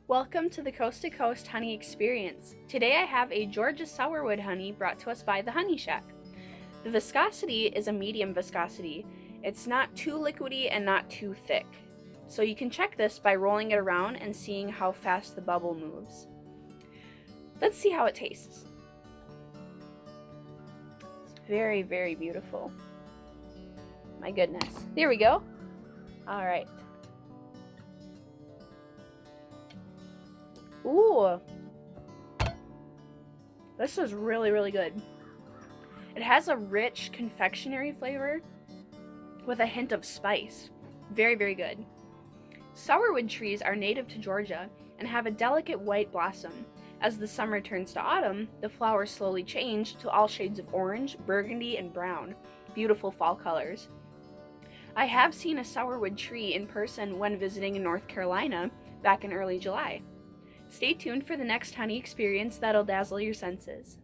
Welcome to the Coast to Coast Honey Experience. Today I have a Georgia Sourwood honey brought to us by the Honey Shack. The viscosity is a medium viscosity. It's not too liquidy and not too thick. So you can check this by rolling it around and seeing how fast the bubble moves. Let's see how it tastes. It's very, very beautiful. My goodness. There we go. All right. Ooh, this is really, really good. It has a rich confectionery flavor with a hint of spice. Very, very good. Sourwood trees are native to Georgia and have a delicate white blossom. As the summer turns to autumn, the flowers slowly change to all shades of orange, burgundy, and brown. Beautiful fall colors. I have seen a sourwood tree in person when visiting in North Carolina back in early July. Stay tuned for the next honey experience that'll dazzle your senses.